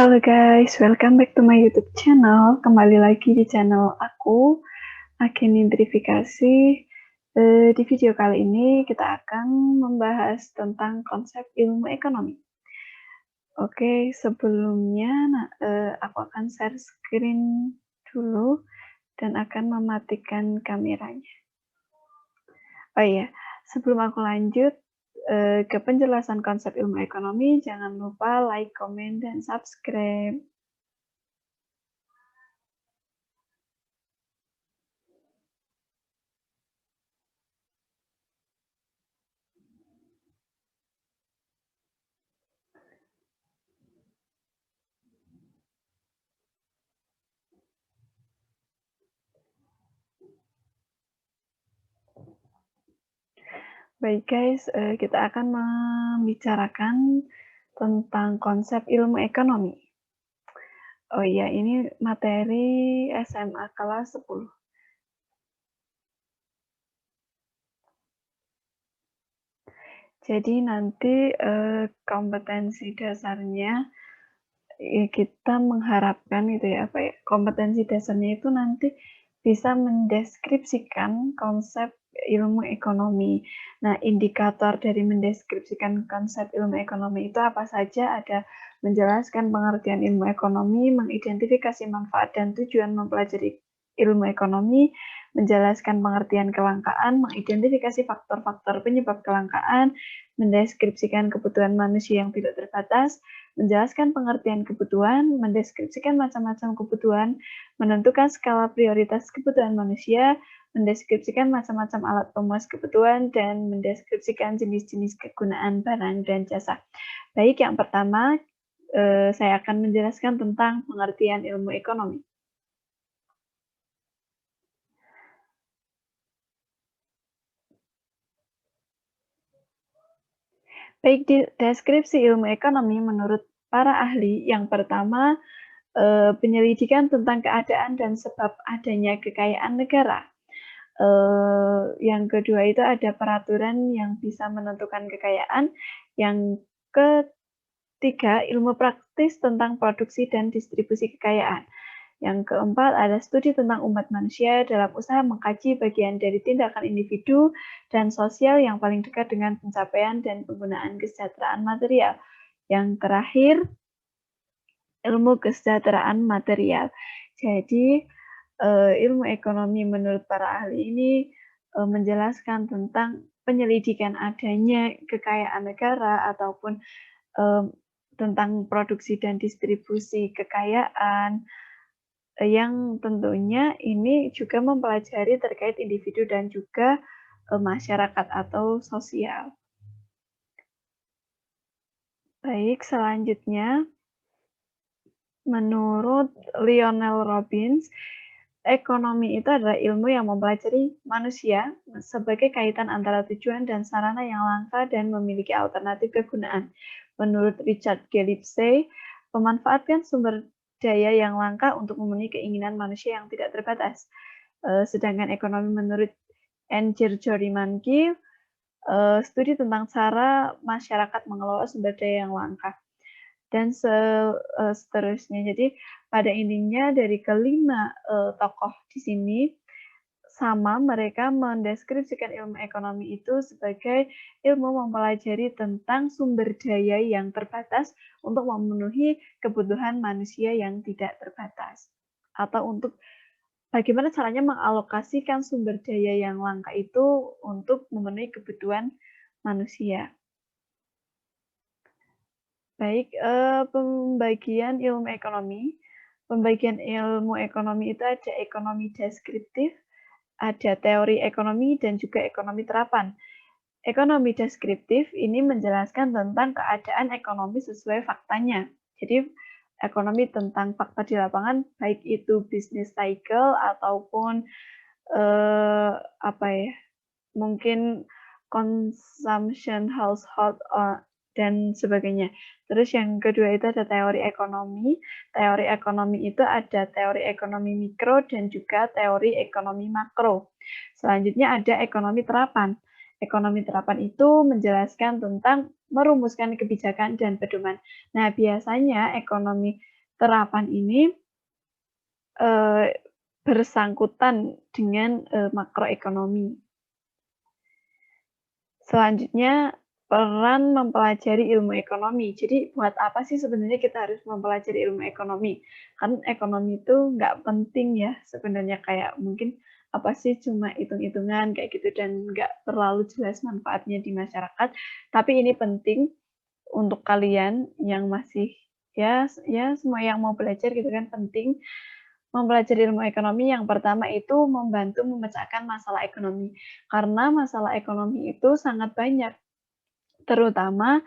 Halo guys, welcome back to my YouTube channel. Kembali lagi di channel aku, Agen Nidrifikasi. Di video kali ini kita akan membahas tentang konsep ilmu ekonomi. Oke, sebelumnya aku akan share screen dulu dan akan mematikan kameranya. Oh iya, sebelum aku lanjut ke penjelasan konsep ilmu ekonomi, jangan lupa like, komen, dan subscribe. Baik guys, kita akan membicarakan tentang konsep ilmu ekonomi. Oh iya, ini materi SMA kelas 10. Jadi nanti kompetensi dasarnya kita mengharapkan gitu ya, kompetensi dasarnya itu nanti bisa mendeskripsikan konsep ilmu ekonomi. Nah, indikator dari mendeskripsikan konsep ilmu ekonomi itu apa saja? Ada menjelaskan pengertian ilmu ekonomi, mengidentifikasi manfaat dan tujuan mempelajari ilmu ekonomi, menjelaskan pengertian kelangkaan, mengidentifikasi faktor-faktor penyebab kelangkaan, mendeskripsikan kebutuhan manusia yang tidak terbatas, menjelaskan pengertian kebutuhan, mendeskripsikan macam-macam kebutuhan, menentukan skala prioritas kebutuhan manusia, mendeskripsikan macam-macam alat pemuas kebutuhan, dan mendeskripsikan jenis-jenis kegunaan barang dan jasa. Baik, yang pertama saya akan menjelaskan tentang pengertian ilmu ekonomi. Baik, di deskripsi ilmu ekonomi menurut para ahli, yang pertama penyelidikan tentang keadaan dan sebab adanya kekayaan negara. Yang kedua itu ada peraturan yang bisa menentukan kekayaan. Yang ketiga, ilmu praktis tentang produksi dan distribusi kekayaan. Yang keempat, ada studi tentang umat manusia dalam usaha mengkaji bagian dari tindakan individu dan sosial yang paling dekat dengan pencapaian dan penggunaan kesejahteraan material. Yang terakhir, ilmu kesejahteraan material. Jadi, ilmu ekonomi menurut para ahli ini menjelaskan tentang penyelidikan adanya kekayaan negara ataupun tentang produksi dan distribusi kekayaan, yang tentunya ini juga mempelajari terkait individu dan juga masyarakat atau sosial. Baik, selanjutnya menurut Lionel Robbins, ekonomi itu adalah ilmu yang mempelajari manusia sebagai kaitan antara tujuan dan sarana yang langka dan memiliki alternatif kegunaan. Menurut Richard G. Lipsey, memanfaatkan sumber daya yang langka untuk memenuhi keinginan manusia yang tidak terbatas. Sedangkan ekonomi menurut N. Jorimanki, studi tentang cara masyarakat mengelola sumber daya yang langka. Dan seterusnya. Jadi pada intinya dari kelima tokoh di sini sama, mereka mendeskripsikan ilmu ekonomi itu sebagai ilmu mempelajari tentang sumber daya yang terbatas untuk memenuhi kebutuhan manusia yang tidak terbatas, atau untuk bagaimana caranya mengalokasikan sumber daya yang langka itu untuk memenuhi kebutuhan manusia. Baik, pembagian ilmu ekonomi. Pembagian ilmu ekonomi itu ada ekonomi deskriptif, ada teori ekonomi, dan juga ekonomi terapan. Ekonomi deskriptif ini menjelaskan tentang keadaan ekonomi sesuai faktanya. Jadi, ekonomi tentang fakta di lapangan, baik itu business cycle ataupun mungkin consumption household dan sebagainya. Terus yang kedua itu ada teori ekonomi. Teori ekonomi itu ada teori ekonomi mikro dan juga teori ekonomi makro. Selanjutnya ada ekonomi terapan. Ekonomi terapan itu menjelaskan tentang merumuskan kebijakan dan pedoman. Nah, biasanya ekonomi terapan ini bersangkutan dengan makroekonomi. Selanjutnya, peran mempelajari ilmu ekonomi. Jadi buat apa sih sebenarnya kita harus mempelajari ilmu ekonomi? Kan ekonomi itu nggak penting ya sebenarnya, kayak mungkin apa sih cuma hitung-hitungan kayak gitu dan nggak terlalu jelas manfaatnya di masyarakat. Tapi ini penting untuk kalian yang masih ya semua yang mau belajar gitu kan, penting mempelajari ilmu ekonomi. Yang pertama itu membantu memecahkan masalah ekonomi. Karena masalah ekonomi itu sangat banyak, terutama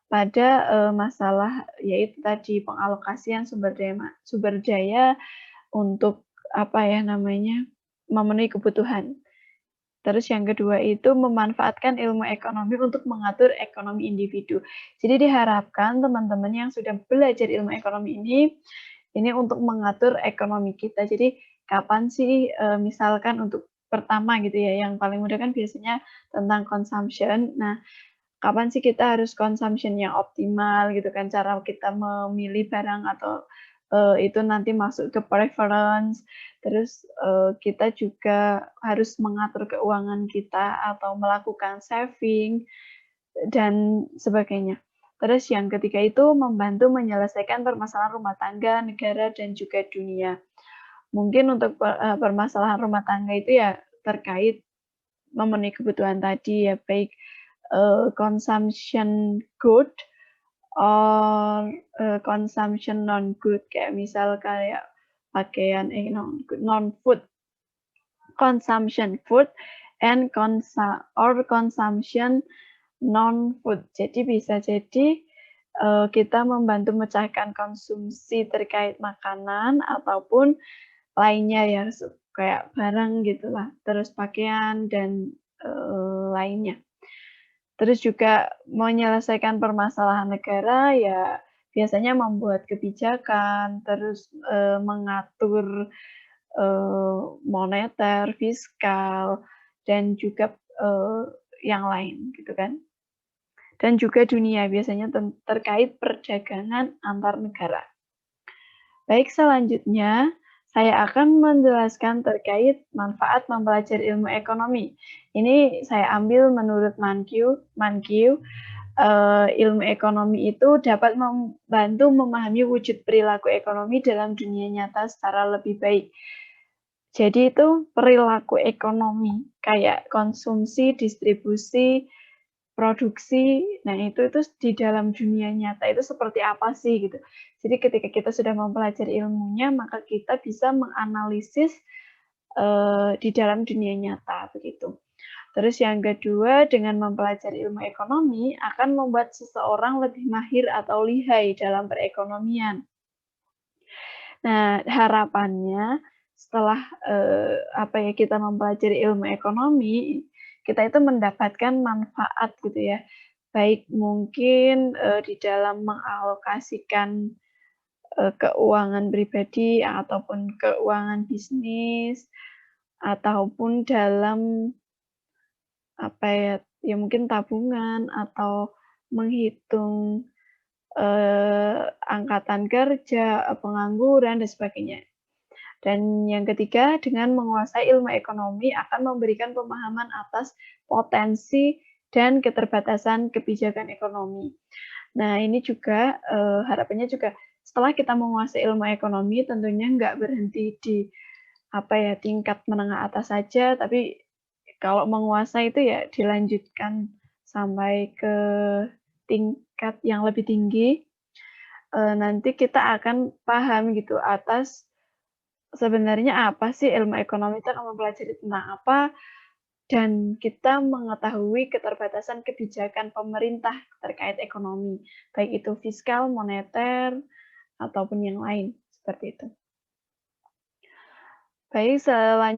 pada, masalah yaitu tadi pengalokasian sumber daya untuk apa ya namanya, memenuhi kebutuhan. Terus yang kedua itu memanfaatkan ilmu ekonomi untuk mengatur ekonomi individu. Jadi diharapkan teman-teman yang sudah belajar ilmu ekonomi ini untuk mengatur ekonomi kita. Jadi kapan sih, misalkan untuk pertama gitu ya, yang paling mudah kan biasanya tentang consumption. Nah, kapan sih kita harus consumption yang optimal gitu kan, cara kita memilih barang atau, itu nanti masuk ke preference, terus, kita juga harus mengatur keuangan kita atau melakukan saving, dan sebagainya. Terus yang ketiga itu membantu menyelesaikan permasalahan rumah tangga, negara, dan juga dunia. Mungkin untuk permasalahan rumah tangga itu ya terkait memenuhi kebutuhan tadi ya, baik, consumption good or, consumption non-good, kayak misal kayak pakaian non-good, non-food, consumption food and consumption non-food. Jadi bisa jadi, kita membantu memecahkan konsumsi terkait makanan ataupun lainnya ya, kayak barang gitulah, terus pakaian dan, lainnya. Terus juga menyelesaikan permasalahan negara ya biasanya membuat kebijakan, terus, mengatur, moneter, fiskal, dan juga, yang lain gitu kan. Dan juga dunia biasanya terkait perdagangan antar negara. Baik, selanjutnya saya akan menjelaskan terkait manfaat mempelajari ilmu ekonomi. Ini saya ambil menurut Mankiw, ilmu ekonomi itu dapat membantu memahami wujud perilaku ekonomi dalam dunia nyata secara lebih baik. Jadi itu perilaku ekonomi, kayak konsumsi, distribusi, produksi, nah itu di dalam dunia nyata itu seperti apa sih gitu. Jadi ketika kita sudah mempelajari ilmunya, maka kita bisa menganalisis, di dalam dunia nyata, begitu. Terus yang kedua, dengan mempelajari ilmu ekonomi akan membuat seseorang lebih mahir atau lihai dalam perekonomian. Nah, harapannya setelah, apa ya, kita mempelajari ilmu ekonomi, kita itu mendapatkan manfaat gitu ya, baik mungkin, di dalam mengalokasikan, keuangan pribadi ataupun keuangan bisnis, ataupun dalam apa ya, ya mungkin tabungan atau menghitung, angkatan kerja, pengangguran, dan sebagainya. Dan yang ketiga, dengan menguasai ilmu ekonomi akan memberikan pemahaman atas potensi dan keterbatasan kebijakan ekonomi. Nah, ini juga, harapannya juga setelah kita menguasai ilmu ekonomi tentunya nggak berhenti di, apa ya, tingkat menengah atas saja, tapi kalau menguasai itu ya dilanjutkan sampai ke tingkat yang lebih tinggi, nanti kita akan paham gitu atas sebenarnya apa sih ilmu ekonomi itu, akan mempelajari tentang apa, dan kita mengetahui keterbatasan kebijakan pemerintah terkait ekonomi, baik itu fiskal, moneter, ataupun yang lain, seperti itu. Baik,